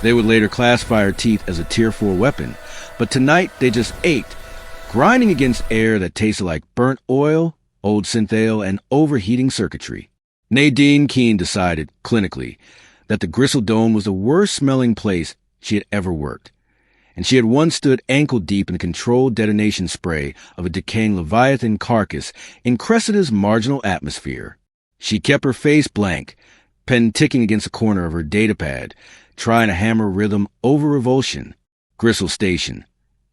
They would later classify her teeth as a Tier-4 weapon, but tonight they just ached, grinding against air that tasted like burnt oil, old synthale, and overheating circuitry. Nadine Keen decided, clinically, that the Gristle Dome was the worst-smelling place she had ever worked, and she had once stood ankle-deep in the controlled detonation spray of a decaying Leviathan carcass in Cressida's marginal atmosphere. She kept her face blank, pen ticking against the corner of her datapad, trying to hammer rhythm over revulsion. Gristle Station,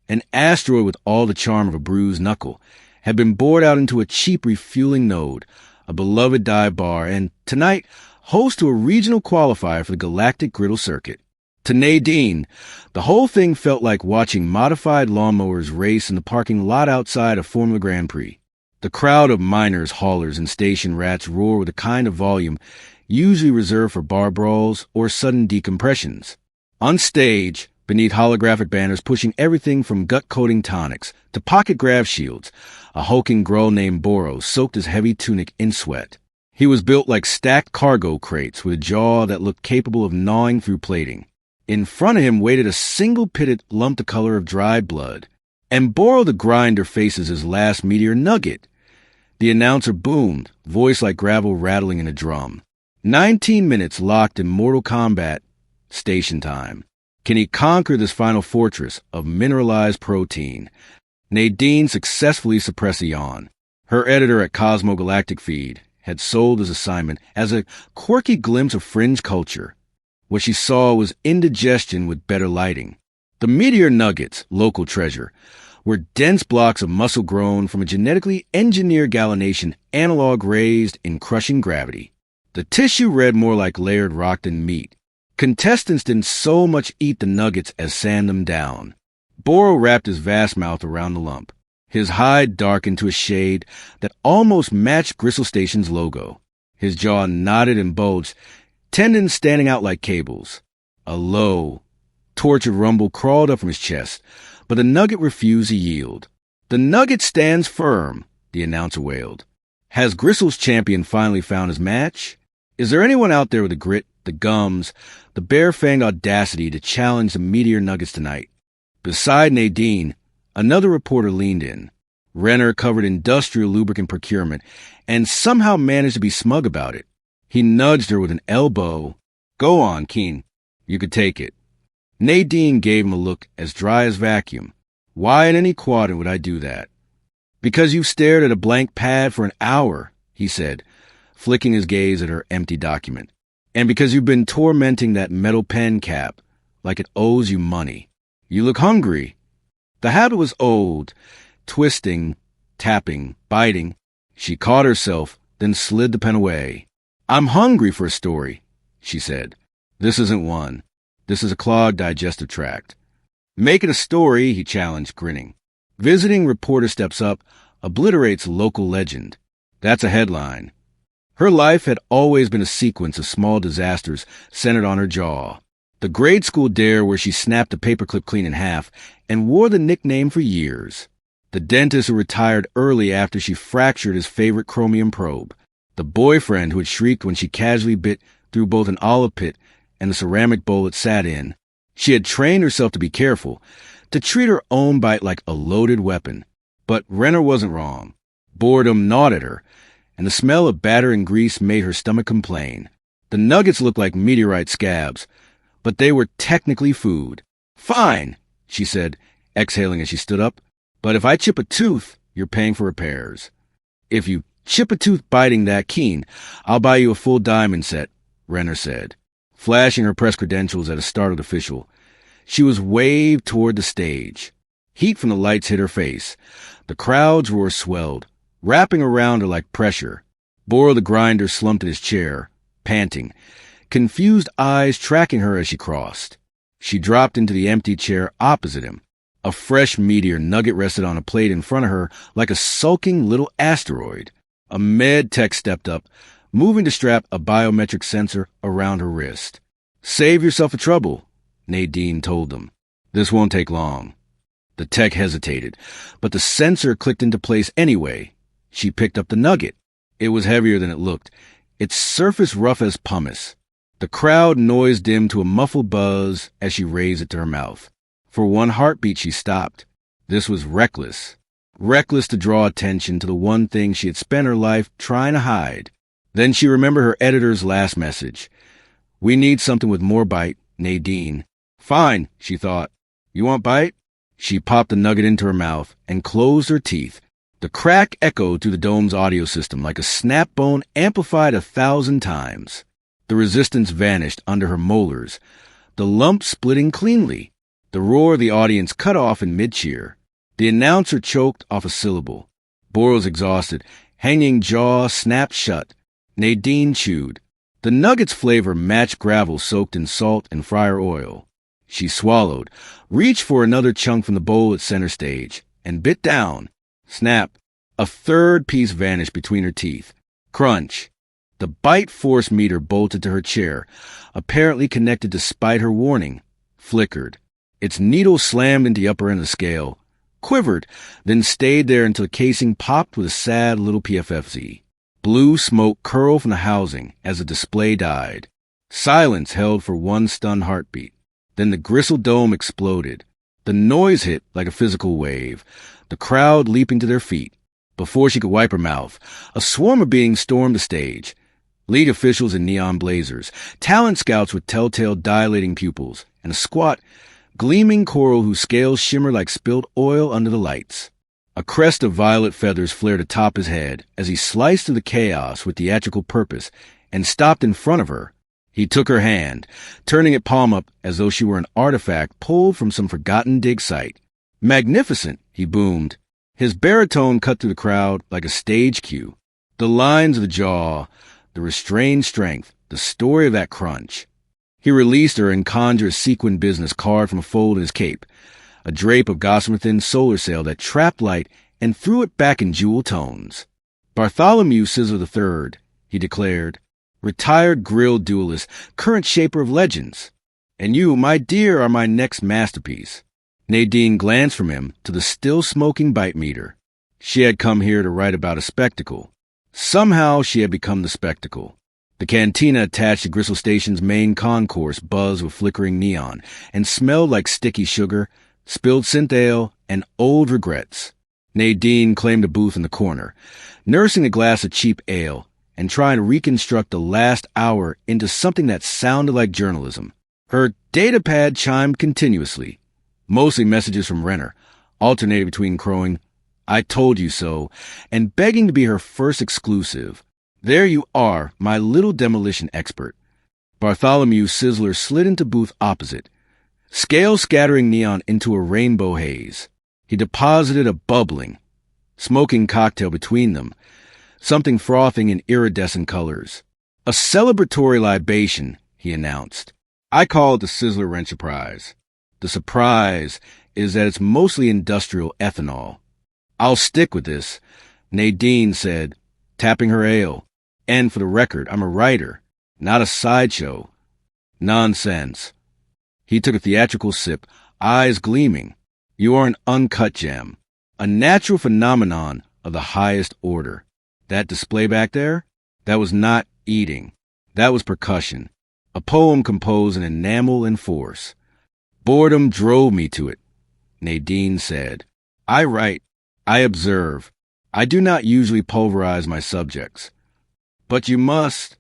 an asteroid with all the charm of a bruised knuckle, had been bored out into a cheap refueling node, a beloved dive bar, and tonight host to a regional qualifier for the Galactic Griddle Circuit. To Nadine, the whole thing felt like watching modified lawnmowers race in the parking lot outside a Formula Grand Prix. The crowd of miners, haulers, and station rats roar with a kind of volume usually reserved for bar brawls or sudden decompressions. On stage, beneath holographic banners pushing everything from gut-coating tonics to pocket grav shields, a hulking Grull named Boro soaked his heavy tunic in sweat. He was built like stacked cargo crates with a jaw that looked capable of gnawing through plating. In front of him waited a single-pitted lump the color of dried blood. And Boro the Grinder faces his last meteor nugget. The announcer boomed, voice like gravel rattling in a drum. 19 minutes locked in Mortal Kombat station time. Can he conquer this final fortress of mineralized protein? Nadine successfully suppressed a yawn. Her editor at Cosmo Galactic Feed had sold his assignment as a quirky glimpse of fringe culture. What she saw was indigestion with better lighting. The meteor nuggets, local treasure, were dense blocks of muscle grown from a genetically engineered galination analog raised in crushing gravity. The tissue read more like layered rock than meat. Contestants didn't so much eat the nuggets as sand them down. Boro wrapped his vast mouth around the lump. His hide darkened to a shade that almost matched Gristle Station's logo. His jaw knotted and bulged, tendons standing out like cables. A low, tortured rumble crawled up from his chest, but the nugget refused to yield. "The nugget stands firm," the announcer wailed. "Has Gristle's champion finally found his match? Is there anyone out there with the grit, the gums, the bare-fanged audacity to challenge the meteor nuggets tonight?" Beside Nadine, another reporter leaned in. Renner covered industrial lubricant procurement and somehow managed to be smug about it. He nudged her with an elbow. "Go on, Keen. You could take it." Nadine gave him a look as dry as vacuum. "Why in any quadrant would I do that?" "Because you've stared at a blank pad for an hour," he said, flicking his gaze at her empty document. "And because you've been tormenting that metal pen cap like it owes you money. You look hungry." The habit was old, twisting, tapping, biting. She caught herself, then slid the pen away. "I'm hungry for a story," she said. "This isn't one. This is a clogged digestive tract." "Make it a story," he challenged, grinning. Visiting reporter steps up, obliterates local legend. That's a headline. Her life had always been a sequence of small disasters centered on her jaw. The grade school dare where she snapped a paperclip clean in half and wore the nickname for years. The dentist who retired early after she fractured his favorite chromium probe. The boyfriend who had shrieked when she casually bit through both an olive pit and the ceramic bowl it sat in. She had trained herself to be careful, to treat her own bite like a loaded weapon. But Renner wasn't wrong. Boredom gnawed at her, and the smell of batter and grease made her stomach complain. The nuggets looked like meteorite scabs, but they were technically food. "Fine," she said, exhaling as she stood up. "But if I chip a tooth, you're paying for repairs." "If you chip a tooth biting that keen, I'll buy you a full diamond set," Renner said, flashing her press credentials at a startled official. She was waved toward the stage. Heat from the lights hit her face. The crowd's roar swelled, wrapping around her like pressure. Boro the Grinder slumped in his chair, panting, confused eyes tracking her as she crossed. She dropped into the empty chair opposite him. A fresh meteor nugget rested on a plate in front of her like a sulking little asteroid. A med tech stepped up, moving to strap a biometric sensor around her wrist. "Save yourself a trouble," Nadine told them. "This won't take long." The tech hesitated, but the sensor clicked into place anyway. She picked up the nugget. It was heavier than it looked, its surface rough as pumice. The crowd noise dimmed to a muffled buzz as she raised it to her mouth. For one heartbeat, she stopped. This was reckless. Reckless to draw attention to the one thing she had spent her life trying to hide. Then she remembered her editor's last message. "We need something with more bite, Nadine." "Fine," she thought. "You want bite?" She popped the nugget into her mouth and closed her teeth. The crack echoed through the dome's audio system like a snap bone amplified 1,000 times. The resistance vanished under her molars, the lump splitting cleanly. The roar of the audience cut off in mid-cheer. The announcer choked off a syllable. Boral's exhausted, hanging jaw snapped shut. Nadine chewed. The nugget's flavor matched gravel soaked in salt and fryer oil. She swallowed, reached for another chunk from the bowl at center stage, and bit down. Snap. A third piece vanished between her teeth. Crunch. The bite force meter bolted to her chair, apparently connected despite her warning. Flickered. Its needle slammed into the upper end of the scale, quivered, then stayed there until the casing popped with a sad little PFFZ. Blue smoke curled from the housing as the display died. Silence held for one stunned heartbeat. Then the gristle dome exploded. The noise hit like a physical wave, the crowd leaping to their feet. Before she could wipe her mouth, a swarm of beings stormed the stage. League officials in neon blazers, talent scouts with telltale dilating pupils, and a squat, gleaming coral whose scales shimmered like spilled oil under the lights. A crest of violet feathers flared atop his head as he sliced through the chaos with theatrical purpose and stopped in front of her. He took her hand, turning it palm up as though she were an artifact pulled from some forgotten dig site. "Magnificent," he boomed. His baritone cut through the crowd like a stage cue. The lines of the jaw, the restrained strength, the story of that crunch. He released her and conjured a sequin business card from a fold in his cape, a drape of gossamer-thin solar sail that trapped light and threw it back in jewel tones. "Bartholomew Sizzler III," he declared, "retired grill duelist, current shaper of legends. And you, my dear, are my next masterpiece." Nadine glanced from him to the still-smoking bite meter. She had come here to write about a spectacle. Somehow she had become the spectacle. The cantina attached to Gristle Station's main concourse buzzed with flickering neon and smelled like sticky sugar, spilled synth ale, and old regrets. Nadine claimed a booth in the corner, nursing a glass of cheap ale and trying to reconstruct the last hour into something that sounded like journalism. Her datapad chimed continuously, mostly messages from Renner, alternating between crowing, "I told you so," and begging to be her first exclusive. "There you are, my little demolition expert." Bartholomew Sizzler slid into booth opposite, scale scattering neon into a rainbow haze. He deposited a bubbling, smoking cocktail between them, something frothing in iridescent colors. "A celebratory libation," he announced. "I call it the Sizzler Wrench Surprise. The surprise is that it's mostly industrial ethanol." "I'll stick with this," Nadine said, tapping her ale. "And for the record, I'm a writer, not a sideshow." "Nonsense." He took a theatrical sip, eyes gleaming. "You are an uncut gem, a natural phenomenon of the highest order. That display back there? That was not eating. That was percussion. A poem composed in enamel and force. Boredom drove me to it," Nadine said. "I write. I observe. I do not usually pulverize my subjects." "But you must."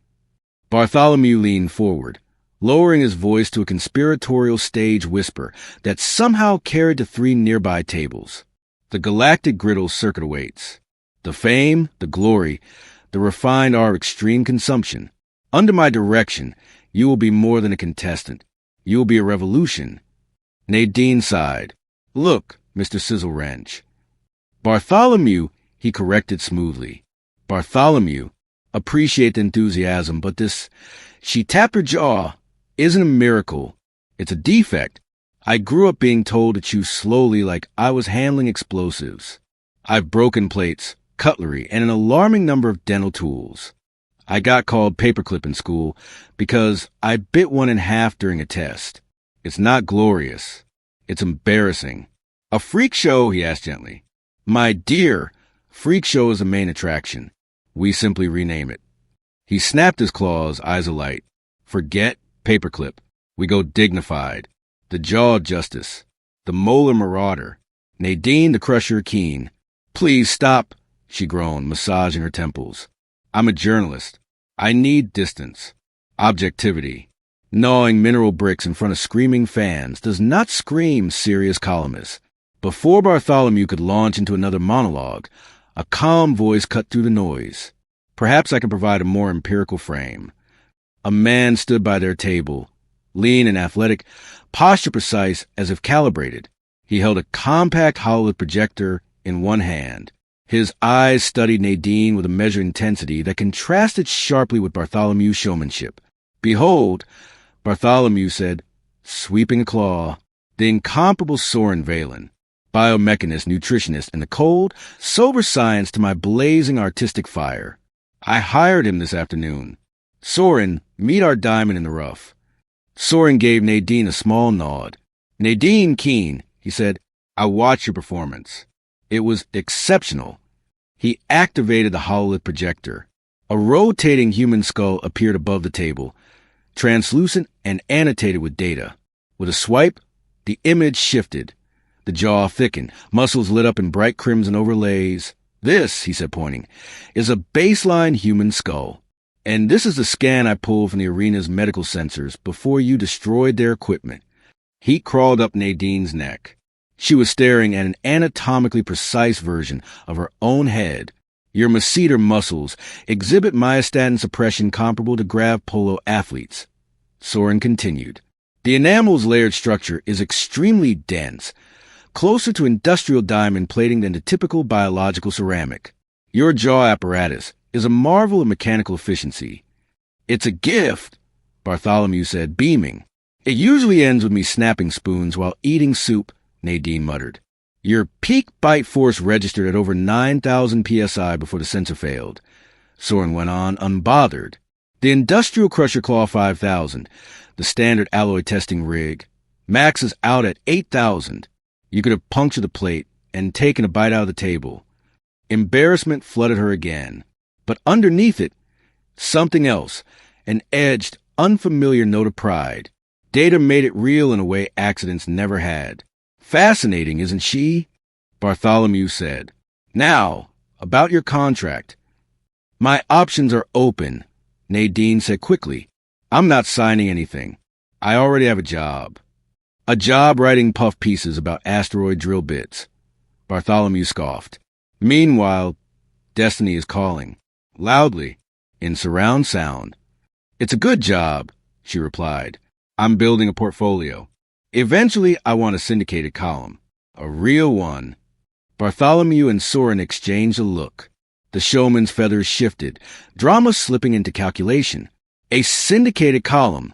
Bartholomew leaned forward, lowering his voice to a conspiratorial stage whisper that somehow carried to 3 nearby tables. "The Galactic Griddle Circuit awaits. The fame, the glory, the refined are of extreme consumption. Under my direction, you will be more than a contestant. You will be a revolution." Nadine sighed. "Look, Mr. Sizzle Wrench." "Bartholomew," he corrected smoothly. "Bartholomew. Appreciate the enthusiasm, but this," she tapped her jaw, "isn't a miracle. It's a defect. I grew up being told to chew slowly like I was handling explosives. I've broken plates, cutlery, and an alarming number of dental tools. I got called paperclip in school because I bit one in half during a test. It's not glorious. It's embarrassing." "A freak show?" he asked gently. "My dear, freak show is the main attraction. We simply rename it." He snapped his claws, eyes alight. Forget paperclip. We go dignified. The jaw justice. The molar marauder. Nadine the Crusher Keen. Please stop, she groaned, massaging her temples. I'm a journalist. I need distance. Objectivity. Gnawing mineral bricks in front of screaming fans does not scream serious columnist. Before Bartholomew could launch into another monologue, a calm voice cut through the noise. Perhaps I can provide a more empirical frame. A man stood by their table, lean and athletic, posture precise as if calibrated. He held a compact hollow projector in one hand. His eyes studied Nadine with a measured intensity that contrasted sharply with Bartholomew's showmanship. Behold, Bartholomew said, sweeping a claw, the incomparable Soren Valen, biomechanist, nutritionist, and the cold, sober science to my blazing artistic fire. I hired him this afternoon. Soren, meet our diamond in the rough. Soren gave Nadine a small nod. Nadine Keen, he said, I watched your performance. It was exceptional. He activated the hololith projector. A rotating human skull appeared above the table, translucent and annotated with data. With a swipe, the image shifted. The jaw thickened, muscles lit up in bright crimson overlays. This, he said, pointing, is a baseline human skull. And this is the scan I pulled from the arena's medical sensors before you destroyed their equipment. Heat crawled up Nadine's neck. She was staring at an anatomically precise version of her own head. Your masseter muscles exhibit myostatin suppression comparable to grav polo athletes. Soren continued. The enamel's layered structure is extremely dense, closer to industrial diamond plating than to typical biological ceramic. Your jaw apparatus is a marvel of mechanical efficiency. It's a gift, Bartholomew said, beaming. It usually ends with me snapping spoons while eating soup, Nadine muttered. Your peak bite force registered at over 9,000 psi before the sensor failed. Soren went on, unbothered. The Industrial Crusher Claw 5000, the standard alloy testing rig, maxes out at 8,000. You could have punctured the plate and taken a bite out of the table. Embarrassment flooded her again. But underneath it, something else, an edged, unfamiliar note of pride. Data made it real in a way accidents never had. Fascinating, isn't she? Bartholomew said. Now, about your contract. My options are open, Nadine said quickly. I'm not signing anything. I already have a job. A job writing puff pieces about asteroid drill bits. Bartholomew scoffed. Meanwhile, destiny is calling. Loudly, in surround sound. It's a good job, she replied. I'm building a portfolio. Eventually, I want a syndicated column. A real one. Bartholomew and Soren exchanged a look. The showman's feathers shifted, drama slipping into calculation. A syndicated column,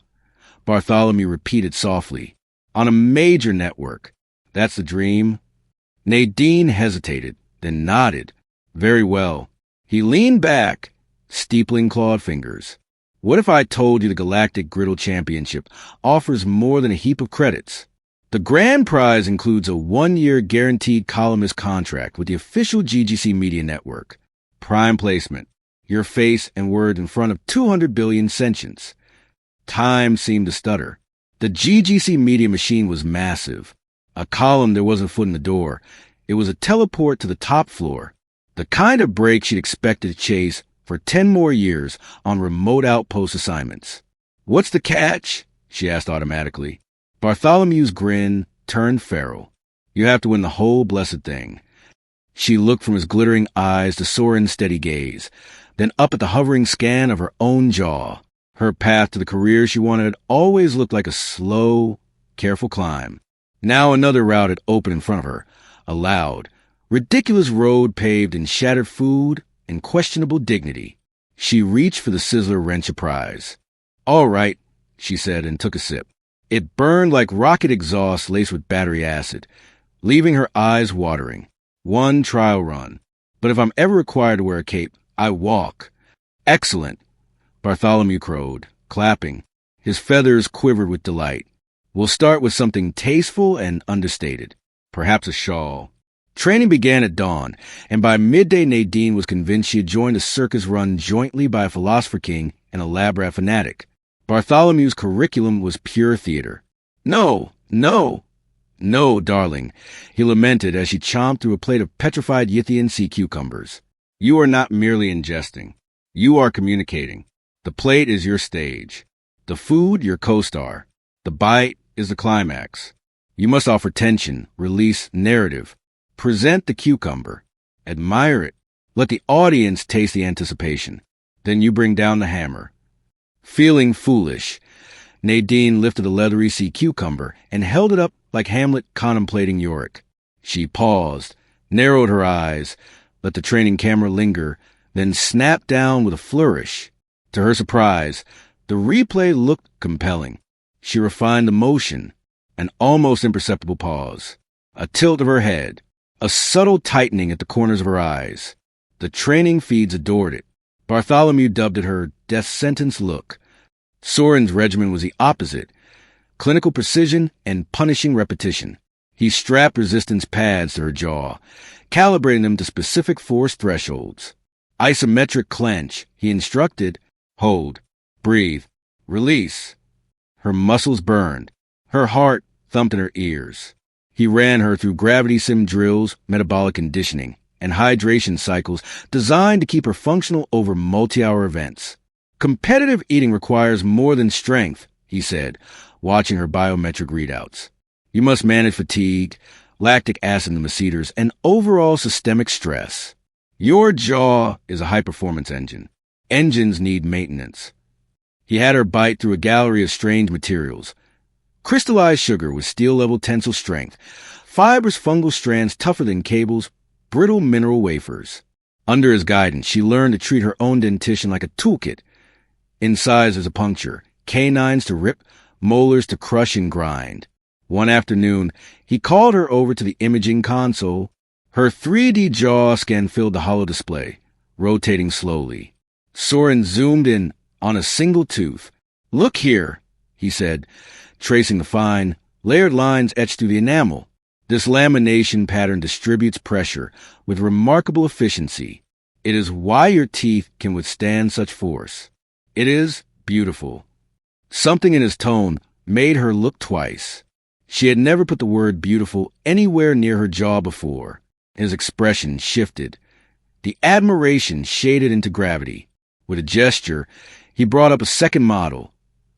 Bartholomew repeated softly. On a major network. That's the dream. Nadine hesitated, then nodded. Very well. He leaned back, steepling clawed fingers. What if I told you the Galactic Griddle Championship offers more than a heap of credits? The grand prize includes a 1-year guaranteed columnist contract with the official GGC Media Network. Prime placement. Your face and word in front of 200 billion sentients. Time seemed to stutter. The GGC Media machine was massive. A column there wasn't a foot in the door. It was a teleport to the top floor. The kind of break she'd expected to chase for 10 more years on remote outpost assignments. What's the catch? She asked automatically. Bartholomew's grin turned feral. You have to win the whole blessed thing. She looked from his glittering eyes to Soren's steady gaze, then up at the hovering scan of her own jaw. Her path to the career she wanted always looked like a slow, careful climb. Now another route had opened in front of her, a loud, ridiculous road paved in shattered food and questionable dignity. She reached for the Sizzler wrench of prize. All right, she said and took a sip. It burned like rocket exhaust laced with battery acid, leaving her eyes watering. One trial run. But if I'm ever required to wear a cape, I walk. Excellent, Bartholomew crowed, clapping. His feathers quivered with delight. We'll start with something tasteful and understated. Perhaps a shawl. Training began at dawn, and by midday Nadine was convinced she had joined a circus run jointly by a philosopher king and a lab rat fanatic. Bartholomew's curriculum was pure theater. No, no, no, darling, he lamented as she chomped through a plate of petrified Yithian sea cucumbers. You are not merely ingesting. You are communicating. The plate is your stage. The food, your co-star. The bite is the climax. You must offer tension, release, narrative. Present the cucumber. Admire it. Let the audience taste the anticipation. Then you bring down the hammer. Feeling foolish, Nadine lifted a leathery sea cucumber and held it up like Hamlet contemplating Yorick. She paused, narrowed her eyes, let the training camera linger, then snapped down with a flourish. To her surprise, the replay looked compelling. She refined the motion, an almost imperceptible pause, a tilt of her head, a subtle tightening at the corners of her eyes. The training feeds adored it. Bartholomew dubbed it her death sentence look. Soren's regimen was the opposite, clinical precision and punishing repetition. He strapped resistance pads to her jaw, calibrating them to specific force thresholds. Isometric clench, he instructed, hold, breathe, release. Her muscles burned. Her heart thumped in her ears. He ran her through gravity sim drills, metabolic conditioning, and hydration cycles designed to keep her functional over multi-hour events. Competitive eating requires more than strength, he said, watching her biometric readouts. You must manage fatigue, lactic acid in the masseters, and overall systemic stress. Your jaw is a high-performance engine. Engines need maintenance. He had her bite through a gallery of strange materials. Crystallized sugar with steel-level tensile strength, fibrous fungal strands tougher than cables, brittle mineral wafers. Under his guidance, she learned to treat her own dentition like a toolkit. Incisors to puncture, canines to rip, molars to crush and grind. One afternoon, he called her over to the imaging console. Her 3D jaw scan filled the hollow display, rotating slowly. Soren zoomed in on a single tooth. Look here, he said, tracing the fine, layered lines etched through the enamel. This lamination pattern distributes pressure with remarkable efficiency. It is why your teeth can withstand such force. It is beautiful. Something in his tone made her look twice. She had never put the word beautiful anywhere near her jaw before. His expression shifted. The admiration shaded into gravity. With a gesture, he brought up a second model,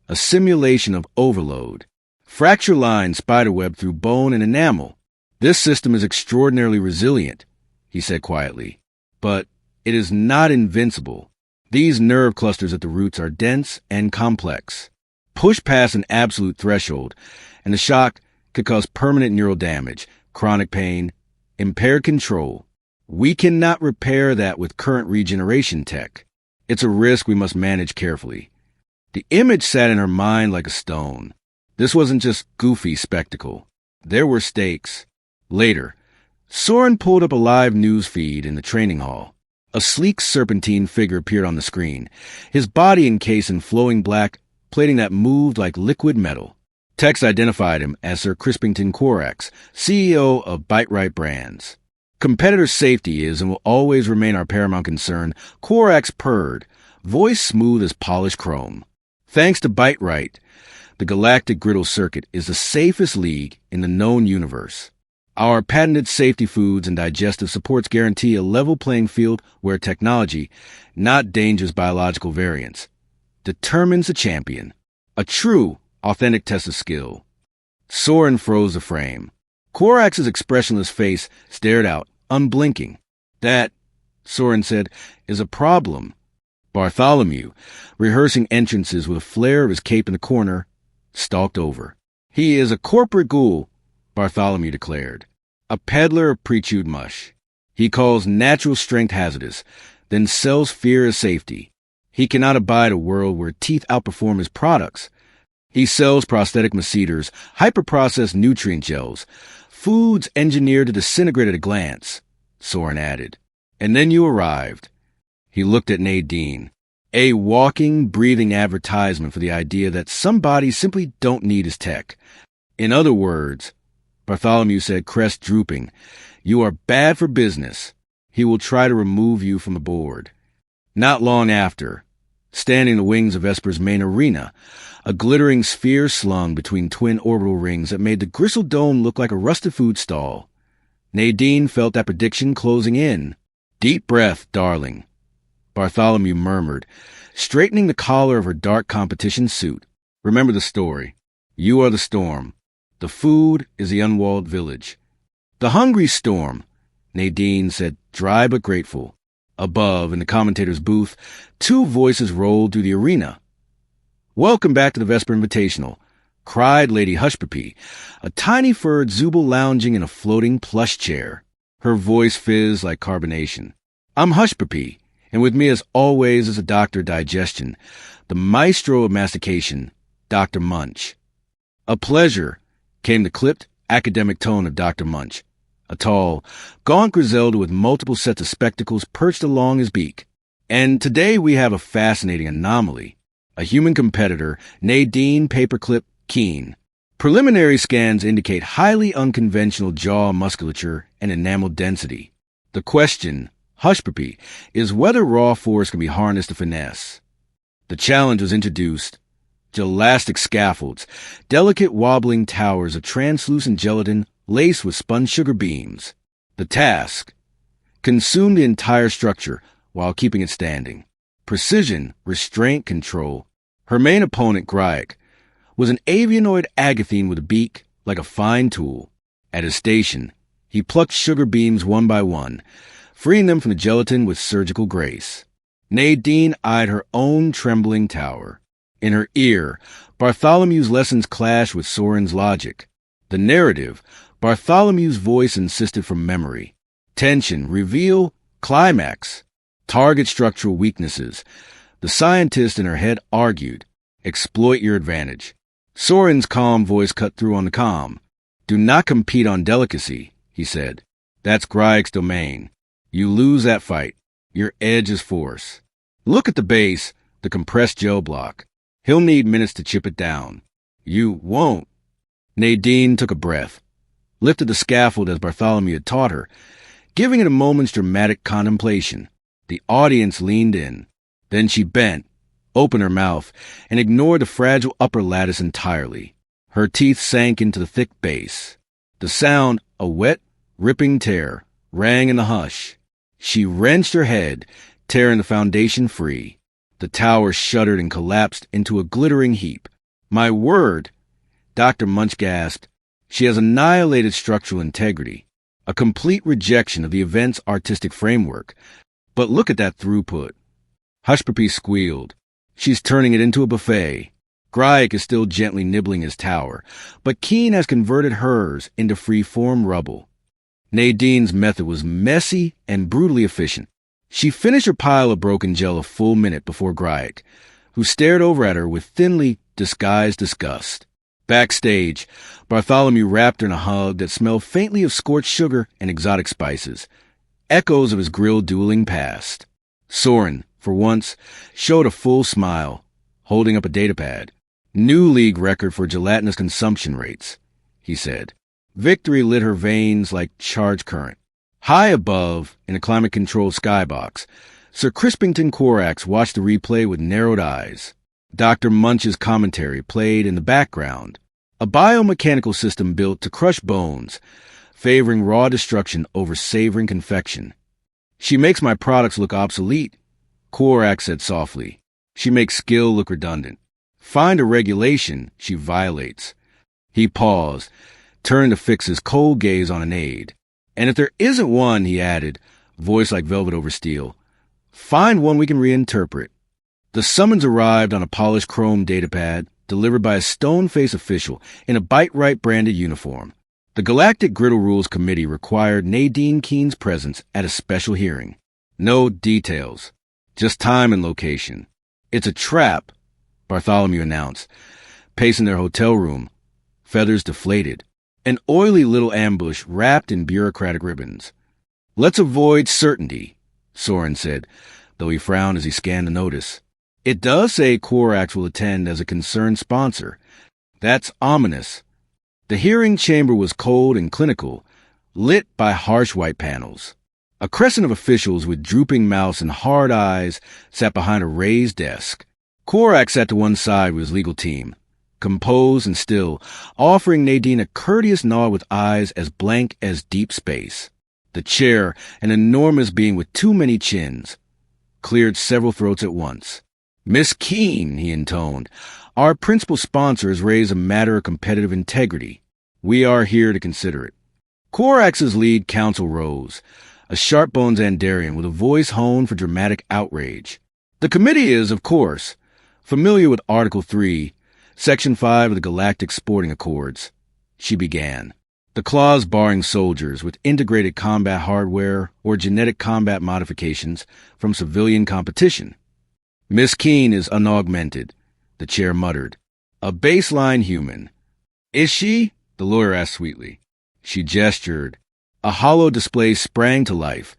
a simulation of overload. Fracture lines spiderweb through bone and enamel. This system is extraordinarily resilient, he said quietly. But it is not invincible. These nerve clusters at the roots are dense and complex. Push past an absolute threshold, and the shock could cause permanent neural damage, chronic pain, impaired control. We cannot repair that with current regeneration tech. It's a risk we must manage carefully. The image sat in her mind like a stone. This wasn't just goofy spectacle. There were stakes. Later, Soren pulled up a live news feed in the training hall. A sleek serpentine figure appeared on the screen, his body encased in flowing black plating that moved like liquid metal. Text identified him as Sir Crispington Corax, CEO of BiteRight Brands. Competitor safety is and will always remain our paramount concern, Corax purred, voice smooth as polished chrome. Thanks to BiteRight, the Galactic Griddle Circuit is the safest league in the known universe. Our patented safety foods and digestive supports guarantee a level playing field where technology, not dangerous biological variants, determines the champion. A true, authentic test of skill. Soren froze the frame. Corax's expressionless face stared out, unblinking. That, Soren said, is a problem. Bartholomew, rehearsing entrances with a flare of his cape in the corner, stalked over. He is a corporate ghoul, Bartholomew declared. A peddler of pre-chewed mush. He calls natural strength hazardous, then sells fear as safety. He cannot abide a world where teeth outperform his products. He sells prosthetic masseters, hyper-processed nutrient gels, foods engineered to disintegrate at a glance, Soren added. And then you arrived. He looked at Nadine. A walking, breathing advertisement for the idea that some bodies simply don't need his tech. In other words, Bartholomew said, crest drooping, you are bad for business. He will try to remove you from the board. Not long after, standing in the wings of Esper's main arena, a glittering sphere slung between twin orbital rings that made the gristle dome look like a rusted food stall. Nadine felt that prediction closing in. "Deep breath, darling," Bartholomew murmured, straightening the collar of her dark competition suit. "Remember the story. You are the storm. The food is the unwalled village." "The hungry storm," Nadine said, dry but grateful. Above, in the commentator's booth, two voices rolled through the arena. "Welcome back to the Vesper Invitational," cried Lady Hushpuppi, a tiny furred Zubul lounging in a floating plush chair. Her voice fizzed like carbonation. "I'm Hushpuppi, and with me as always is a Dr. Digestion, the maestro of mastication, Dr. Munch." "A pleasure," came the clipped, academic tone of Dr. Munch, a tall, gaunt Griselda with multiple sets of spectacles perched along his beak. "And today we have a fascinating anomaly. A human competitor, Nadine Paperclip Keen. Preliminary scans indicate highly unconventional jaw musculature and enamel density. The question, Hushpuppi, is whether raw force can be harnessed to finesse. The challenge was introduced. Gelastic scaffolds, delicate wobbling towers of translucent gelatin laced with spun sugar beams. The task, consume the entire structure while keeping it standing. Precision, restraint, control. Her main opponent, Gryak, was an avianoid agathine with a beak like a fine tool. At his station, he plucked sugar beams one by one, freeing them from the gelatin with surgical grace. Nadine eyed her own trembling tower. In her ear, Bartholomew's lessons clashed with Soren's logic. The narrative, Bartholomew's voice insisted from memory. Tension, reveal, climax. Target structural weaknesses. The scientist in her head argued, exploit your advantage. Soren's calm voice cut through on the comm. Do not compete on delicacy, he said. That's Gryak's domain. You lose that fight. Your edge is force. Look at the base, the compressed gel block. He'll need minutes to chip it down. You won't. Nadine took a breath, lifted the scaffold as Bartholomew had taught her, giving it a moment's dramatic contemplation. The audience leaned in. Then she bent, opened her mouth, and ignored the fragile upper lattice entirely. Her teeth sank into the thick base. The sound, a wet, ripping tear, rang in the hush. She wrenched her head, tearing the foundation free. The tower shuddered and collapsed into a glittering heap. My word! Dr. Munch gasped. She has annihilated structural integrity, a complete rejection of the event's artistic framework. But look at that throughput. Hushpuppi squealed. She's turning it into a buffet. Gryak is still gently nibbling his tower, but Keen has converted hers into free-form rubble. Nadine's method was messy and brutally efficient. She finished her pile of broken gel a full minute before Gryak, who stared over at her with thinly disguised disgust. Backstage, Bartholomew wrapped her in a hug that smelled faintly of scorched sugar and exotic spices, echoes of his grilled dueling past. Soren, for once, showed a full smile, holding up a datapad. New league record for gelatinous consumption rates, he said. Victory lit her veins like charged current. High above, in a climate-controlled skybox, Sir Crispington Corax watched the replay with narrowed eyes. Dr. Munch's commentary played in the background. A biomechanical system built to crush bones, favoring raw destruction over savoring confection. She makes my products look obsolete, Corax said softly. She makes skill look redundant. Find a regulation, she violates. He paused, turned to fix his cold gaze on an aide. And if there isn't one, he added, voice like velvet over steel, find one we can reinterpret. The summons arrived on a polished chrome datapad, delivered by a stone-faced official in a BiteRight branded uniform. The Galactic Griddle Rules Committee required Nadine Keen's presence at a special hearing. No details, just time and location. It's a trap, Bartholomew announced, pacing their hotel room, feathers deflated. An oily little ambush wrapped in bureaucratic ribbons. Let's avoid certainty, Soren said, though he frowned as he scanned the notice. It does say Corax will attend as a concerned sponsor. That's ominous. The hearing chamber was cold and clinical, lit by harsh white panels. A crescent of officials with drooping mouths and hard eyes sat behind a raised desk. Korak sat to one side with his legal team, composed and still, offering Nadine a courteous nod with eyes as blank as deep space. The chair, an enormous being with too many chins, cleared several throats at once. "Miss Keen," he intoned, "our principal sponsor has raised a matter of competitive integrity. We are here to consider it." Korax's lead counsel rose, a sharp-boned Xandarian with a voice honed for dramatic outrage. "The committee is, of course, familiar with Article 3, Section 5 of the Galactic Sporting Accords," she began. "The clause barring soldiers with integrated combat hardware or genetic combat modifications from civilian competition. Miss Keen is unaugmented," the chair muttered. "A baseline human." "Is she?" the lawyer asked sweetly. She gestured. A hollow display sprang to life,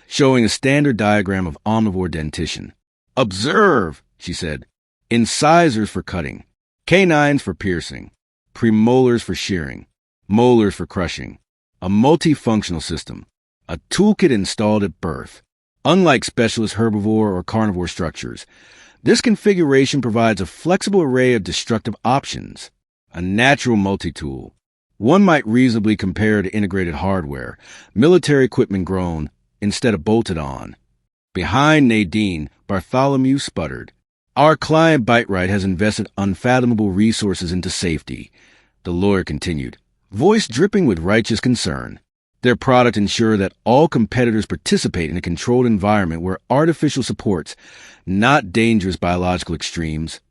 showing a standard diagram of omnivore dentition. "Observe," she said. "Incisors for cutting, canines for piercing, premolars for shearing, molars for crushing. A multifunctional system, a toolkit installed at birth. Unlike specialist herbivore or carnivore structures, this configuration provides a flexible array of destructive options, a natural multi-tool. One might reasonably compare to integrated hardware, military equipment grown instead of bolted on." Behind Nadine, Bartholomew sputtered. "Our client BiteRight has invested unfathomable resources into safety," the lawyer continued, voice dripping with righteous concern. "Their product ensures that all competitors participate in a controlled environment where artificial supports, not dangerous biological extremes,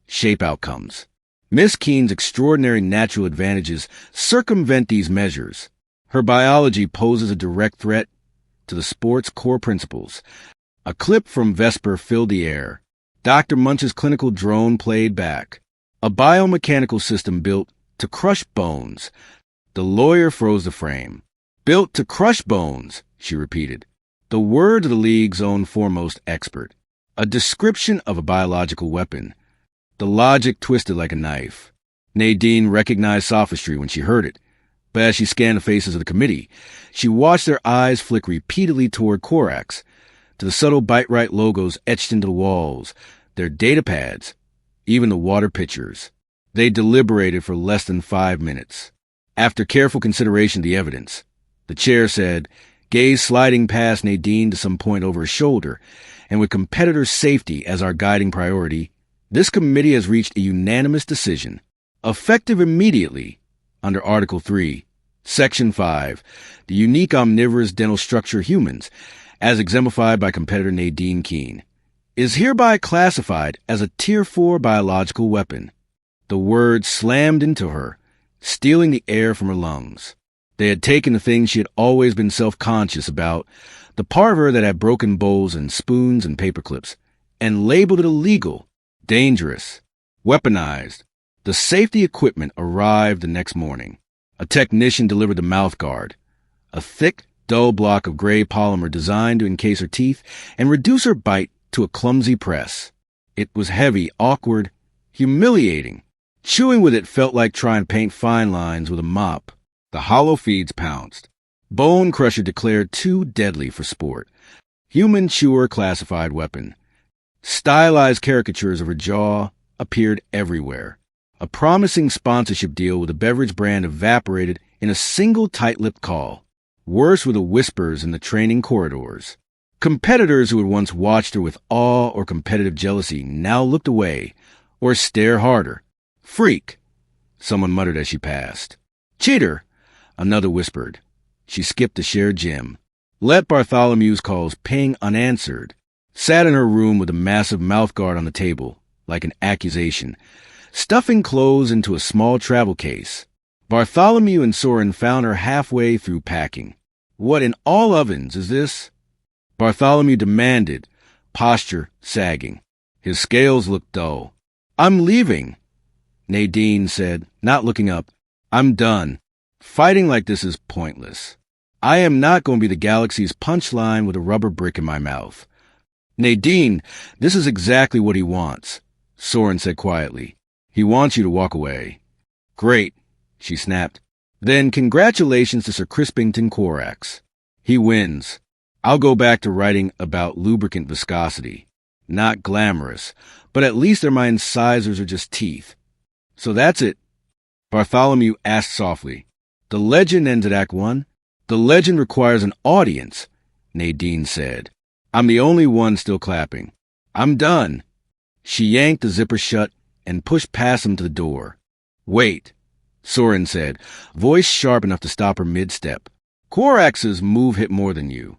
shape outcomes. Miss Keen's extraordinary natural advantages circumvent these measures. Her biology poses a direct threat to the sport's core principles." A clip from Vesper filled the air. Dr. Munch's clinical drone played back. "A biomechanical system built to crush bones." The lawyer froze the frame. "Built to crush bones," she repeated. The words of the League's own foremost expert. A description of a biological weapon. The logic twisted like a knife. Nadine recognized sophistry when she heard it, but as she scanned the faces of the committee, she watched their eyes flick repeatedly toward Korax, to the subtle BiteRight logos etched into the walls, their data pads, even the water pitchers. They deliberated for less than 5 minutes. After careful consideration of the evidence, the chair said, gaze sliding past Nadine to some point over her shoulder, and with competitor safety as our guiding priority, this committee has reached a unanimous decision, effective immediately, under Article 3, Section 5, the unique omnivorous dental structure humans, as exemplified by competitor Nadine Keen, is hereby classified as a Tier-4 biological weapon. The words slammed into her, stealing the air from her lungs. They had taken the things she had always been self-conscious about, the part of her that had broken bowls and spoons and paperclips, and labeled it illegal, dangerous, weaponized. The safety equipment arrived the next morning. A technician delivered the mouth guard, a thick, dull block of gray polymer designed to encase her teeth and reduce her bite to a clumsy press. It was heavy, awkward, humiliating. Chewing with it felt like trying to paint fine lines with a mop. The hollow feeds pounced. Bone Crusher declared too deadly for sport. Human chewer classified weapon. Stylized caricatures of her jaw appeared everywhere. A promising sponsorship deal with a beverage brand evaporated in a single tight-lipped call. Worse were the whispers in the training corridors. Competitors who had once watched her with awe or competitive jealousy now looked away, or stared harder. "Freak," someone muttered as she passed. "Cheater," another whispered. She skipped the shared gym. Let Bartholomew's calls ping unanswered. Sat in her room with a massive mouthguard on the table, like an accusation, stuffing clothes into a small travel case. Bartholomew and Soren found her halfway through packing. "What in all ovens is this?" Bartholomew demanded, posture sagging. His scales looked dull. "I'm leaving," Nadine said, not looking up. "I'm done. Fighting like this is pointless. I am not going to be the galaxy's punchline with a rubber brick in my mouth." "Nadine, this is exactly what he wants," Soren said quietly. "He wants you to walk away." "Great," she snapped. "Then congratulations to Sir Crispington Korax. He wins. I'll go back to writing about lubricant viscosity. Not glamorous, but at least my incisors are just teeth. So that's it, Bartholomew asked softly. The legend ends at Act 1. The legend requires an audience, Nadine said. I'm the only one still clapping. I'm done. She yanked the zipper shut and pushed past him to the door. Wait, Soren said, voice sharp enough to stop her mid-step. Korax's move hit more than you.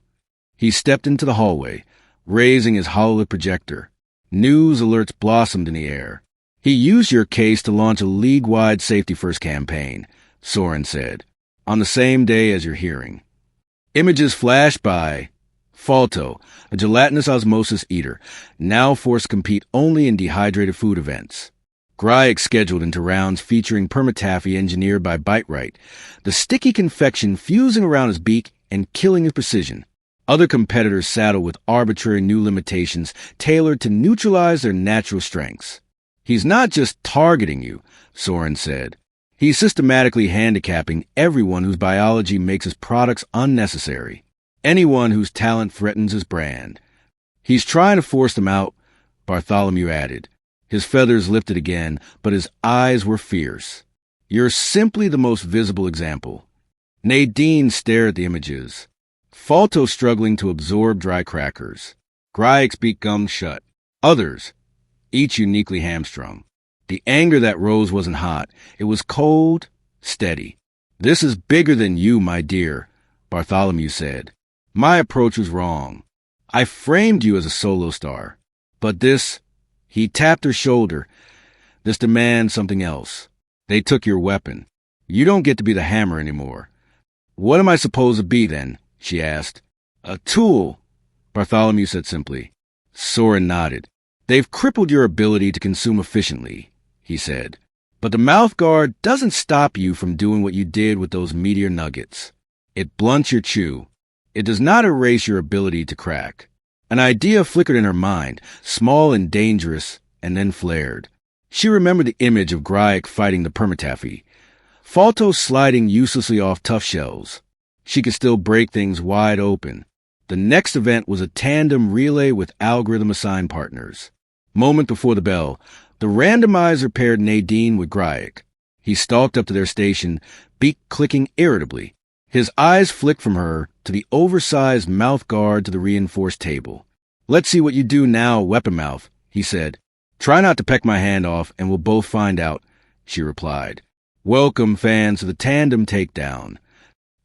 He stepped into the hallway, raising his hololith projector. News alerts blossomed in the air. He used your case to launch a league-wide safety-first campaign, Soren said, on the same day as your hearing. Images flashed by Falto, a gelatinous osmosis eater, now forced to compete only in dehydrated food events. Gryek scheduled into rounds featuring permataffy engineered by BiteRight, the sticky confection fusing around his beak and killing his precision. Other competitors saddled with arbitrary new limitations tailored to neutralize their natural strengths. He's not just targeting you, Soren said. He's systematically handicapping everyone whose biology makes his products unnecessary. Anyone whose talent threatens his brand. He's trying to force them out, Bartholomew added. His feathers lifted again, but his eyes were fierce. You're simply the most visible example. Nadine stared at the images. Falto struggling to absorb dry crackers. Gryek's beak gummed shut. Others, each uniquely hamstrung. The anger that rose wasn't hot. It was cold, steady. This is bigger than you, my dear, Bartholomew said. My approach was wrong. I framed you as a solo star. But this, he tapped her shoulder, this demands something else. They took your weapon. You don't get to be the hammer anymore. What am I supposed to be then? She asked. A tool, Bartholomew said simply. Soren nodded. They've crippled your ability to consume efficiently, he said. But the mouth guard doesn't stop you from doing what you did with those meteor nuggets. It blunts your chew. It does not erase your ability to crack. An idea flickered in her mind, small and dangerous, and then flared. She remembered the image of Gryek fighting the permataffy, Falto sliding uselessly off tough shells. She could still break things wide open. The next event was a tandem relay with algorithm-assigned partners. Moment before the bell, the randomizer paired Nadine with Gryek. He stalked up to their station, beak clicking irritably. His eyes flicked from her to the oversized mouth guard to the reinforced table. Let's see what you do now, weapon mouth, he said. Try not to peck my hand off, and we'll both find out, she replied. Welcome, fans, to the tandem takedown.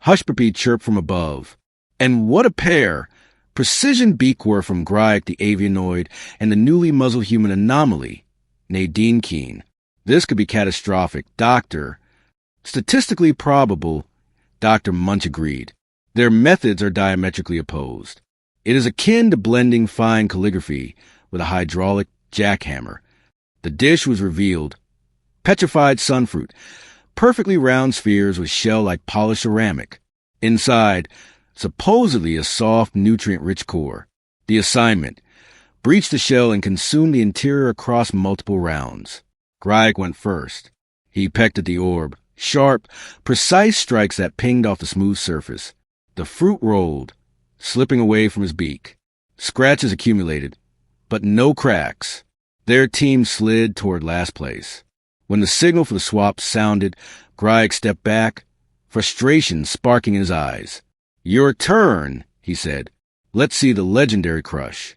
Hushpuppi chirped from above. And what a pair! Precision beakwork from Gryek the avianoid and the newly muzzled human anomaly, Nadine Keen. This could be catastrophic, Doctor. Statistically probable, Dr. Munch agreed. Their methods are diametrically opposed. It is akin to blending fine calligraphy with a hydraulic jackhammer. The dish was revealed. Petrified sunfruit, perfectly round spheres with shell like polished ceramic. Inside, supposedly a soft, nutrient-rich core. The assignment: breach the shell and consume the interior across multiple rounds. Gryek went first. He pecked at the orb. Sharp, precise strikes that pinged off the smooth surface. The fruit rolled, slipping away from his beak. Scratches accumulated, but no cracks. Their team slid toward last place. When the signal for the swap sounded, Gryek stepped back, frustration sparking in his eyes. Your turn, he said. Let's see the legendary crush.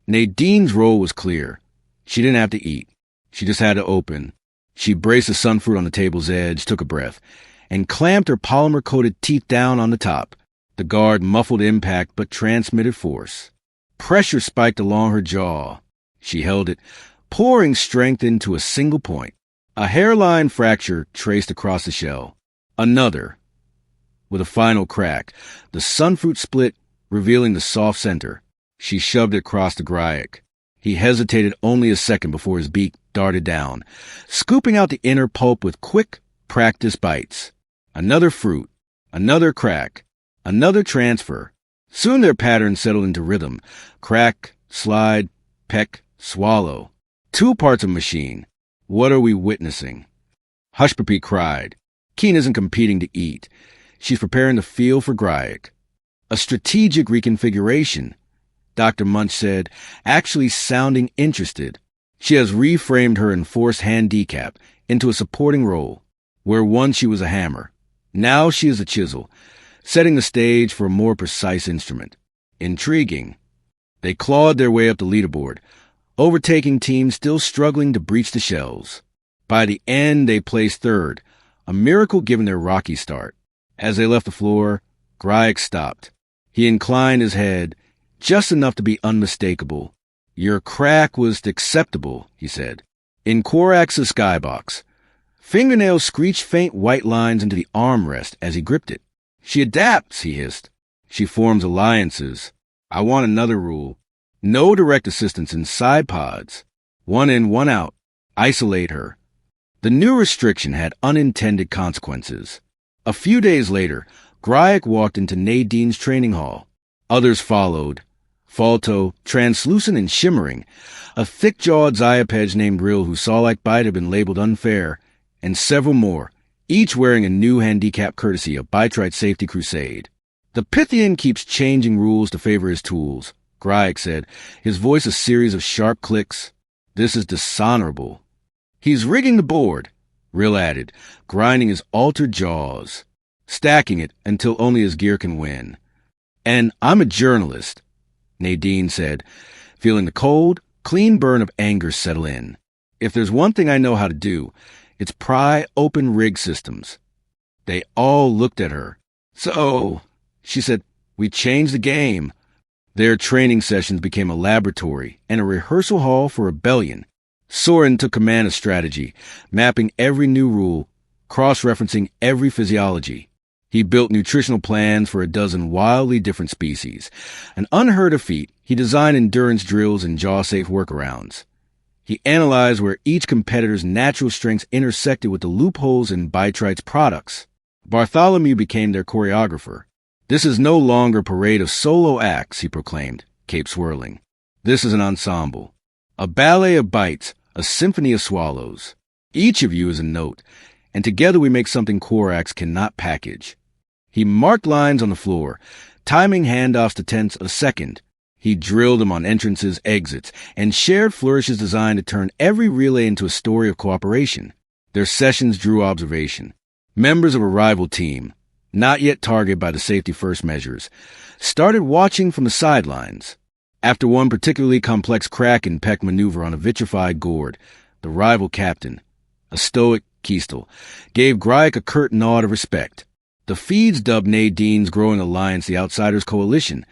Nadine's role was clear. She didn't have to eat. She just had to open. She braced the sunfruit on the table's edge, took a breath, and clamped her polymer-coated teeth down on the top. The guard muffled impact but transmitted force. Pressure spiked along her jaw. She held it, pouring strength into a single point. A hairline fracture traced across the shell. Another. With a final crack, the sunfruit split, revealing the soft center. She shoved it across to Gryek. He hesitated only a second before his beak darted down, scooping out the inner pulp with quick, practiced bites. Another fruit, another crack, another transfer. Soon their pattern settled into rhythm. Crack, slide, peck, swallow. 2 parts of machine. What are we witnessing? Hushpuppi cried. Keen isn't competing to eat. She's preparing to feel for Gryek. A strategic reconfiguration, Dr. Munch said, actually sounding interested. She has reframed her enforced handicap into a supporting role, where once she was a hammer. Now she is a chisel, setting the stage for a more precise instrument. Intriguing. They clawed their way up the leaderboard, overtaking teams still struggling to breach the shells. By the end, they placed third, a miracle given their rocky start. As they left the floor, Gryak stopped. He inclined his head, just enough to be unmistakable. "Your crack was acceptable," he said. In Korax's skybox, fingernails screeched faint white lines into the armrest as he gripped it. "She adapts," he hissed. "She forms alliances. I want another rule. No direct assistance in side pods. One in, one out. Isolate her." The new restriction had unintended consequences. A few days later, Gryak walked into Nadine's training hall. Others followed. Falto, translucent and shimmering, a thick-jawed Zyapej named Rill who saw like Bite had been labeled unfair, and several more, each wearing a new handicap courtesy of BiteRight Safety Crusade. "The Pythian keeps changing rules to favor his tools," Gryak said, his voice a series of sharp clicks. "This is dishonorable." "He's rigging the board," Rill added, grinding his altered jaws, stacking it until only his gear can win. "And I'm a journalist," Nadine said, feeling the cold, clean burn of anger settle in. "If there's one thing I know how to do, it's pry open rig systems." They all looked at her. "So," she said, "we changed the game." Their training sessions became a laboratory and a rehearsal hall for rebellion. Soren took command of strategy, mapping every new rule, cross-referencing every physiology. He built nutritional plans for a dozen wildly different species. An unheard-of feat, he designed endurance drills and jaw-safe workarounds. He analyzed where each competitor's natural strengths intersected with the loopholes in BiteRight's products. Bartholomew became their choreographer. "This is no longer a parade of solo acts," he proclaimed, cape swirling. "This is an ensemble. A ballet of bites, a symphony of swallows. Each of you is a note, and together we make something Korax cannot package." He marked lines on the floor, timing handoffs to tenths of a second. He drilled them on entrances, exits, and shared flourishes designed to turn every relay into a story of cooperation. Their sessions drew observation. Members of a rival team, not yet targeted by the safety-first measures, started watching from the sidelines. After one particularly complex crack and peck maneuver on a vitrified gourd, the rival captain, a stoic Keastel, gave Gryak a curt nod of respect. The feeds dubbed Nadine's growing alliance the Outsiders Coalition,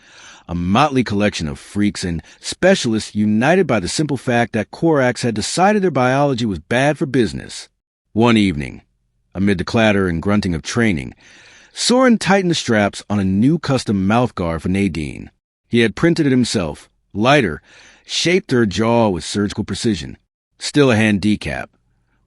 a motley collection of freaks and specialists united by the simple fact that Korax had decided their biology was bad for business. One evening, amid the clatter and grunting of training, Soren tightened the straps on a new custom mouthguard for Nadine. He had printed it himself, lighter, shaped her jaw with surgical precision. Still a handicap,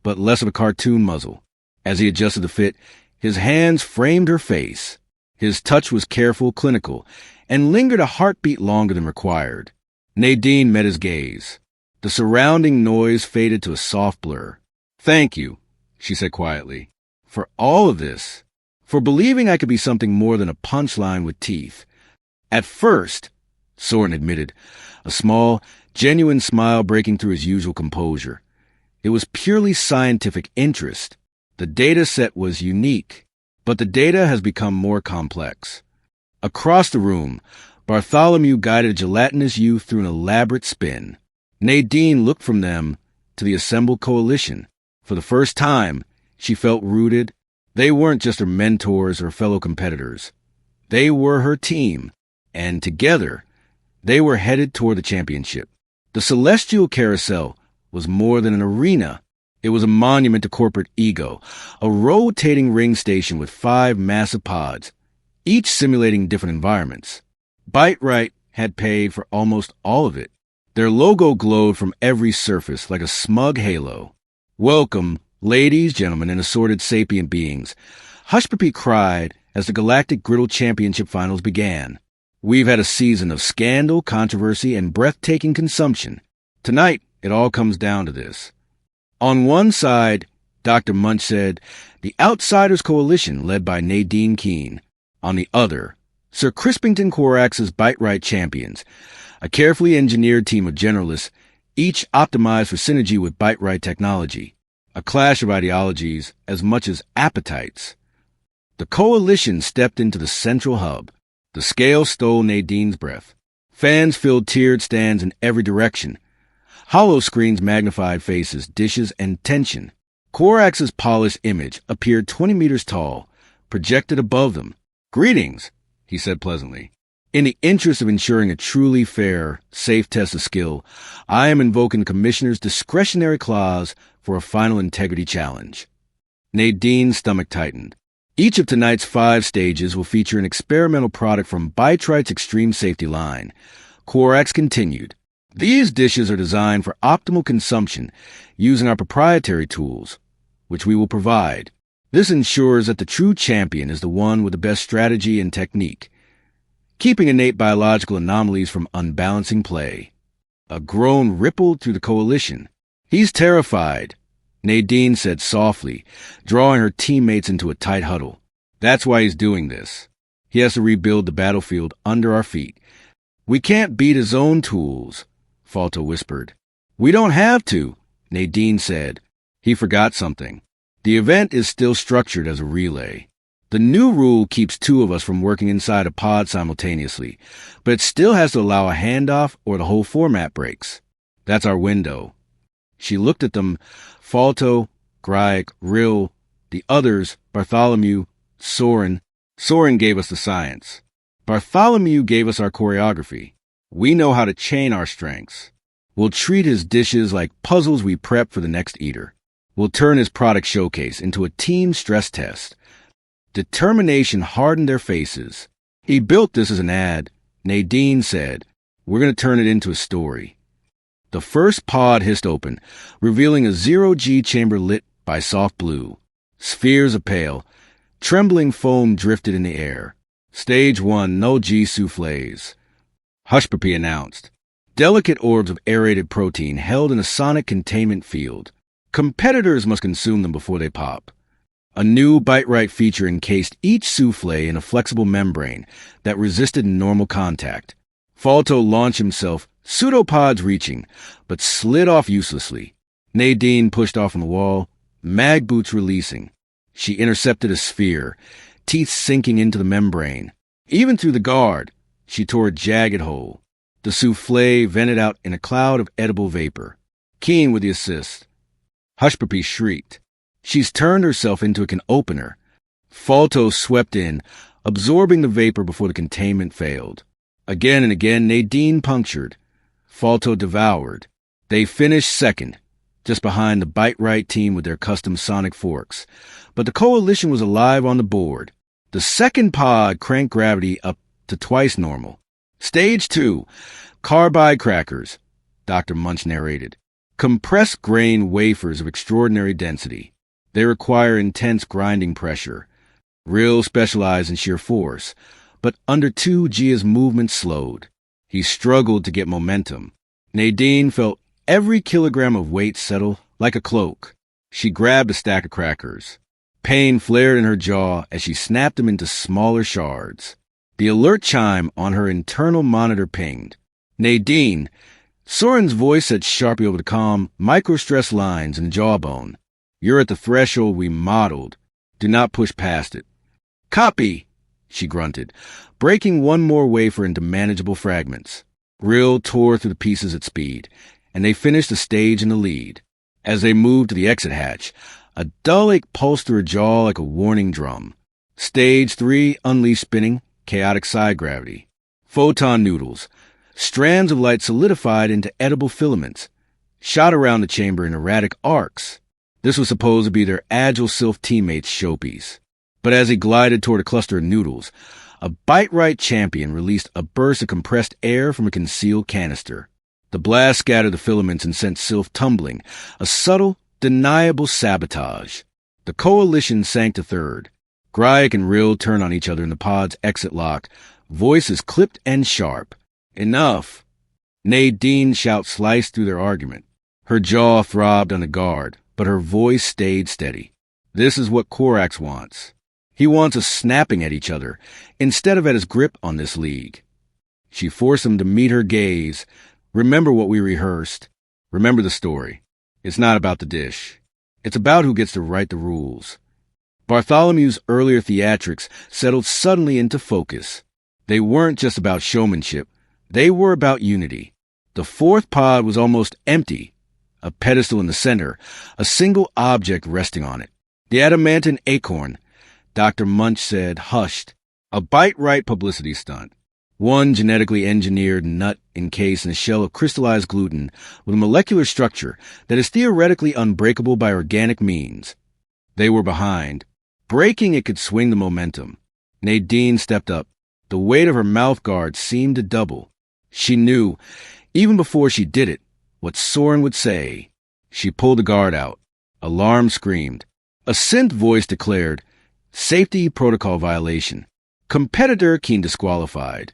but less of a cartoon muzzle. As he adjusted the fit, his hands framed her face. His touch was careful, clinical, and lingered a heartbeat longer than required. Nadine met his gaze. The surrounding noise faded to a soft blur. "Thank you," she said quietly, "for all of this, for believing I could be something more than a punchline with teeth." "At first," Soren admitted, a small, genuine smile breaking through his usual composure, "it was purely scientific interest. The data set was unique, but the data has become more complex." Across the room, Bartholomew guided a gelatinous youth through an elaborate spin. Nadine looked from them to the assembled coalition. For the first time, she felt rooted. They weren't just her mentors or fellow competitors. They were her team, and together, they were headed toward the championship. The Celestial Carousel was more than an arena. It was a monument to corporate ego, a rotating ring station with 5 massive pods, each simulating different environments. BiteRight had paid for almost all of it. Their logo glowed from every surface like a smug halo. "Welcome, ladies, gentlemen, and assorted sapient beings," Hushpuppi cried as the Galactic Griddle Championship finals began. "We've had a season of scandal, controversy, and breathtaking consumption. Tonight, it all comes down to this." On one side, Dr. Munch said, the Outsiders Coalition led by Nadine Keen. On the other, Sir Crispington Corax's BiteRight champions, a carefully engineered team of generalists, each optimized for synergy with BiteRight technology, a clash of ideologies as much as appetites. The coalition stepped into the central hub. The scale stole Nadine's breath. Fans filled tiered stands in every direction. Hollow screens magnified faces, dishes, and tension. Corax's polished image appeared 20 meters tall, projected above them. "Greetings," he said pleasantly. "In the interest of ensuring a truly fair, safe test of skill, I am invoking the Commissioner's discretionary clause for a final integrity challenge." Nadine's stomach tightened. Each of tonight's 5 stages will feature an experimental product from BiteRight's Extreme Safety line. Corax continued. "These dishes are designed for optimal consumption using our proprietary tools, which we will provide. This ensures that the true champion is the one with the best strategy and technique, keeping innate biological anomalies from unbalancing play." A groan rippled through the coalition. "He's terrified," Nadine said softly, drawing her teammates into a tight huddle. "That's why he's doing this. He has to rebuild the battlefield under our feet." "We can't beat his own tools," Falto whispered. "We don't have to," Nadine said. He forgot something. The event is still structured as a relay. The new rule keeps 2 of us from working inside a pod simultaneously, but it still has to allow a handoff or the whole format breaks. That's our window. She looked at them, Falto, Gryek, Rill, the others, Bartholomew, Soren. Soren gave us the science. Bartholomew gave us our choreography. We know how to chain our strengths. We'll treat his dishes like puzzles we prep for the next eater. We'll turn his product showcase into a team stress test. Determination hardened their faces. "He built this as an ad," Nadine said. "We're going to turn it into a story." The first pod hissed open, revealing a 0G chamber lit by soft blue. Spheres of pale, trembling foam drifted in the air. Stage 1, no G soufflés. Hushpuppi announced. Delicate orbs of aerated protein held in a sonic containment field. Competitors must consume them before they pop. A new BiteRight feature encased each soufflé in a flexible membrane that resisted normal contact. Falto launched himself, pseudopods reaching, but slid off uselessly. Nadine pushed off on the wall, mag boots releasing. She intercepted a sphere, teeth sinking into the membrane. Even through the guard, she tore a jagged hole. The soufflé vented out in a cloud of edible vapor. Keen with the assist. Hushpuppi shrieked. "She's turned herself into a can opener." Falto swept in, absorbing the vapor before the containment failed. Again and again, Nadine punctured. Falto devoured. They finished second, just behind the BiteRight team with their custom sonic forks. But the coalition was alive on the board. The second pod cranked gravity up to twice normal. "Stage 2, carbide crackers," Dr. Munch narrated. "Compressed grain wafers of extraordinary density. They require intense grinding pressure. Rill specialized in sheer force, but under 2G his movement slowed. He struggled to get momentum. Nadine felt every kilogram of weight settle like a cloak. She grabbed a stack of crackers. Pain flared in her jaw as she snapped them into smaller shards. The alert chime on her internal monitor pinged. "Nadine," Soren's voice said sharply over the comm, microstress lines in the jawbone. "You're at the threshold we modeled. Do not push past it." "Copy," she grunted, breaking one more wafer into manageable fragments. Rill tore through the pieces at speed, and they finished the stage in the lead. As they moved to the exit hatch, a dull ache pulsed through her jaw like a warning drum. Stage 3 unleashed spinning, chaotic side gravity. Photon noodles. Strands of light solidified into edible filaments, shot around the chamber in erratic arcs. This was supposed to be their agile sylph teammates' showpiece. But as he glided toward a cluster of noodles, a BiteRight champion released a burst of compressed air from a concealed canister. The blast scattered the filaments and sent sylph tumbling, a subtle, deniable sabotage. The coalition sank to third. Gryek and Rill turned on each other in the pod's exit lock, voices clipped and sharp. "Enough!" Nadine's shout sliced through their argument. Her jaw throbbed on the guard, but her voice stayed steady. "This is what Corax wants. He wants us snapping at each other instead of at his grip on this league. She forced him to meet her gaze. Remember what we rehearsed. Remember the story. It's not about the dish. It's about who gets to write the rules. Bartholomew's earlier theatrics settled suddenly into focus. They weren't just about showmanship. They were about unity. The fourth pod was almost empty. A pedestal in the center, a single object resting on it. The adamantine acorn, Dr. Munch said, hushed. A BiteRight publicity stunt. One genetically engineered nut encased in a shell of crystallized gluten with a molecular structure that is theoretically unbreakable by organic means. They were behind. Breaking it could swing the momentum. Nadine stepped up. The weight of her mouth guard seemed to double. She knew, even before she did it, what Soren would say. She pulled the guard out. Alarm screamed. A synth voice declared, "Safety protocol violation. Competitor Keen disqualified."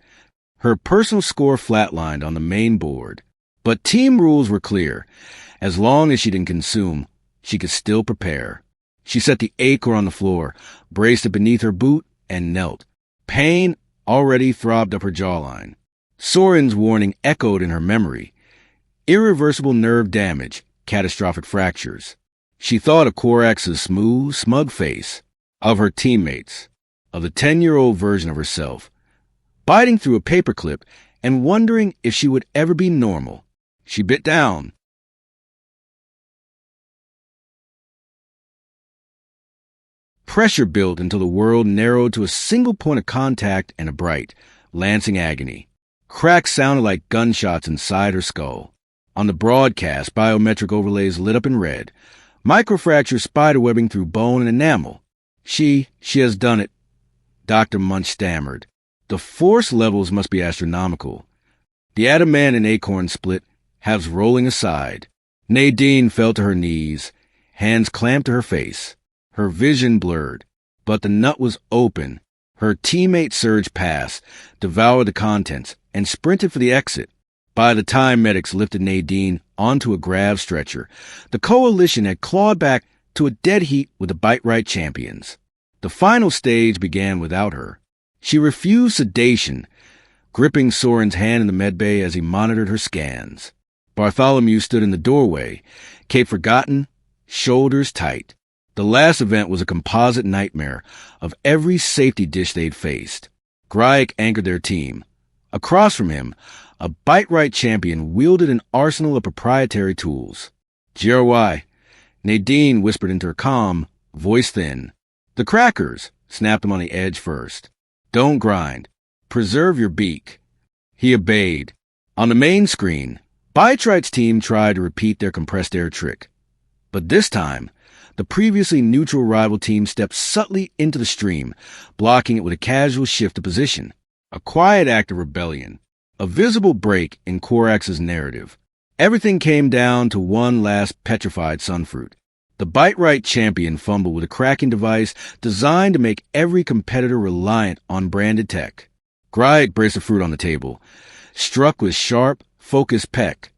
Her personal score flatlined on the main board. But team rules were clear. As long as she didn't consume, she could still prepare. She set the acorn on the floor, braced it beneath her boot, and knelt. Pain already throbbed up her jawline. Soren's warning echoed in her memory. Irreversible nerve damage, catastrophic fractures. She thought of Korax's smooth, smug face, of her teammates, of the 10-year-old version of herself, biting through a paperclip and wondering if she would ever be normal. She bit down. Pressure built until the world narrowed to a single point of contact and a bright, lancing agony. Cracks sounded like gunshots inside her skull. On the broadcast, biometric overlays lit up in red. Microfracture spiderwebbing through bone and enamel. She has done it. Dr. Munch stammered. The force levels must be astronomical. The adamantine acorn split, halves rolling aside. Nadine fell to her knees, hands clamped to her face. Her vision blurred, but the nut was open. Her teammate surged past, devoured the contents, and sprinted for the exit. By the time medics lifted Nadine onto a grav stretcher, the coalition had clawed back to a dead heat with the BiteRight champions. The final stage began without her. She refused sedation, gripping Soren's hand in the medbay as he monitored her scans. Bartholomew stood in the doorway, cape forgotten, shoulders tight. The last event was a composite nightmare of every safety dish they'd faced. Grayek anchored their team. Across from him, a BiteRight champion wielded an arsenal of proprietary tools. GRY, Nadine whispered into her comm, voice thin. The crackers, snapped him on the edge first. Don't grind. Preserve your beak. He obeyed. On the main screen, BiteRight's team tried to repeat their compressed air trick. But this time, the previously neutral rival team stepped subtly into the stream, blocking it with a casual shift of position. A quiet act of rebellion. A visible break in Korax's narrative. Everything came down to one last petrified sunfruit. The BiteRight champion fumbled with a cracking device designed to make every competitor reliant on branded tech. Grayek braced the fruit on the table, struck with sharp, focused peck.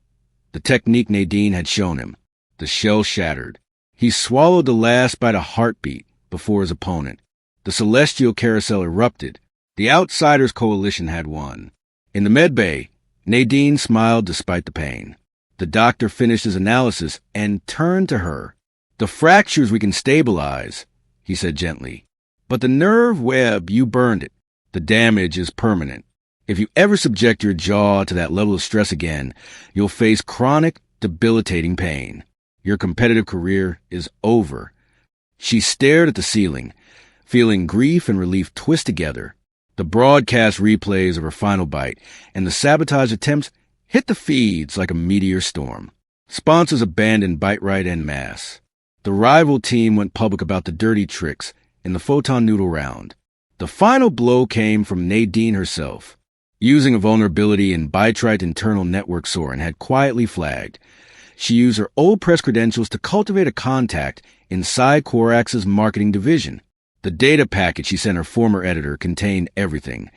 The technique Nadine had shown him. The shell shattered. He swallowed the last bite a heartbeat before his opponent. The celestial carousel erupted. The Outsiders coalition had won. In the medbay, Nadine smiled despite the pain. The doctor finished his analysis and turned to her. The fractures we can stabilize, he said gently. But the nerve web, you burned it. The damage is permanent. If you ever subject your jaw to that level of stress again, you'll face chronic, debilitating pain. Your competitive career is over. She stared at the ceiling, feeling grief and relief twist together. The broadcast replays of her final bite and the sabotage attempts hit the feeds like a meteor storm. Sponsors abandoned BiteRight en masse. The rival team went public about the dirty tricks in the photon noodle round. The final blow came from Nadine herself. Using a vulnerability in BiteRight's internal network, Soren had quietly flagged. She used her old press credentials to cultivate a contact inside Korax's marketing division. The data packet she sent her former editor contained everything.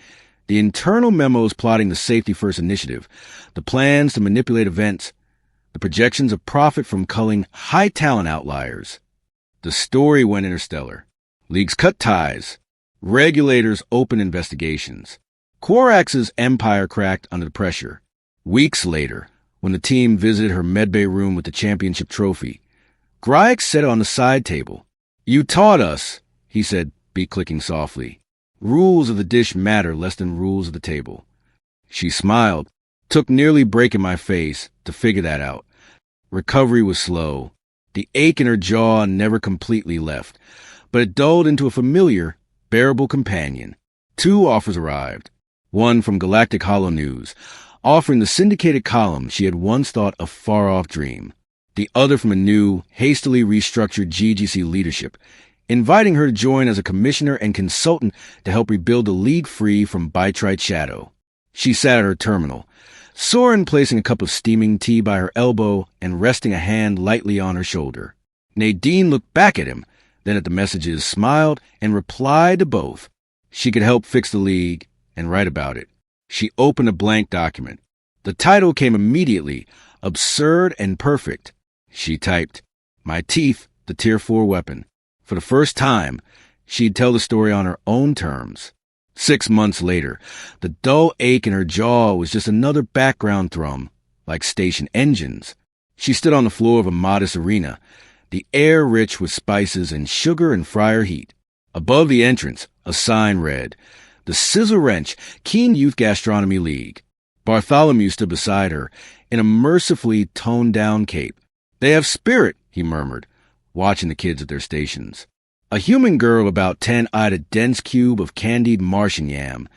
The internal memos plotting the Safety First initiative, the plans to manipulate events, the projections of profit from culling high-talent outliers. The story went interstellar. Leagues cut ties. Regulators open investigations. Quarax's empire cracked under the pressure. Weeks later, when the team visited her medbay room with the championship trophy, Gryax set it on the side table. "You taught us," he said, beak-clicking softly. "Rules of the dish matter less than rules of the table." She smiled. Took nearly breaking my face to figure that out. Recovery was slow. The ache in her jaw never completely left, but it dulled into a familiar, bearable companion. 2 offers arrived. One from Galactic Hollow News, offering the syndicated column she had once thought a far-off dream. The other from a new, hastily restructured GGC leadership, inviting her to join as a commissioner and consultant to help rebuild the league free from BiteRight shadow. She sat at her terminal, Soren placing a cup of steaming tea by her elbow and resting a hand lightly on her shoulder. Nadine looked back at him, then at the messages, smiled, and replied to both. She could help fix the league and write about it. She opened a blank document. The title came immediately, Absurd and Perfect. She typed, "My teeth, the Tier-4 weapon." For the first time, she'd tell the story on her own terms. 6 months later, the dull ache in her jaw was just another background thrum, like station engines. She stood on the floor of a modest arena, the air rich with spices and sugar and fryer heat. Above the entrance, a sign read, "The Sizzle Wrench Keen Youth Gastronomy League." Bartholomew stood beside her, in a mercifully toned-down cape. "They have spirit," he murmured, watching the kids at their stations. A human girl of about 10 eyed a dense cube of candied Martian yam,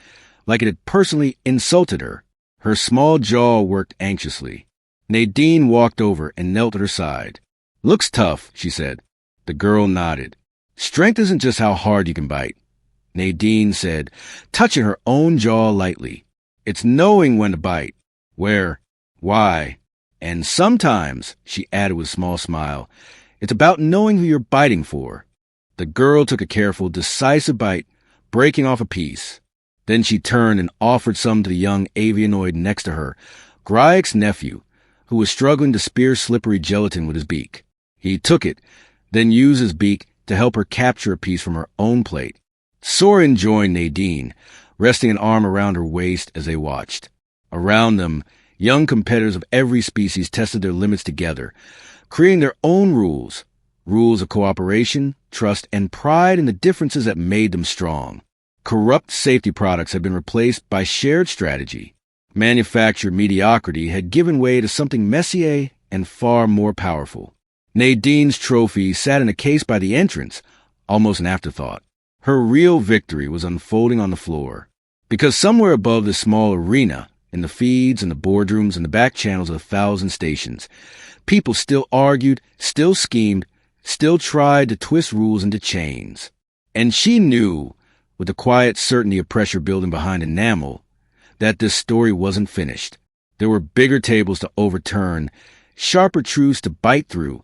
like it had personally insulted her. Her small jaw worked anxiously. Nadine walked over and knelt at her side. "Looks tough," she said. The girl nodded. "Strength isn't just how hard you can bite," Nadine said, touching her own jaw lightly. "It's knowing when to bite, where, why, and sometimes," she added with a small smile, "it's about knowing who you're biting for." The girl took a careful, decisive bite, breaking off a piece. Then she turned and offered some to the young avianoid next to her, Gryax's nephew, who was struggling to spear slippery gelatin with his beak. He took it, then used his beak to help her capture a piece from her own plate. Soren joined Nadine, resting an arm around her waist as they watched. Around them, young competitors of every species tested their limits together, creating their own rules of cooperation, trust, and pride in the differences that made them strong. Corrupt safety products had been replaced by shared strategy. Manufactured mediocrity had given way to something messier and far more powerful. Nadine's trophy sat in a case by the entrance, almost an afterthought. Her real victory was unfolding on the floor. Because somewhere above this small arena, in the feeds and the boardrooms and the back channels of 1,000 stations, people still argued, still schemed, still tried to twist rules into chains. And she knew, with the quiet certainty of pressure building behind enamel, that this story wasn't finished. There were bigger tables to overturn, sharper truths to bite through,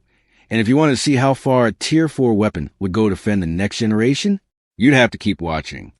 and if you wanted to see how far a Tier-4 weapon would go to defend the next generation, you'd have to keep watching.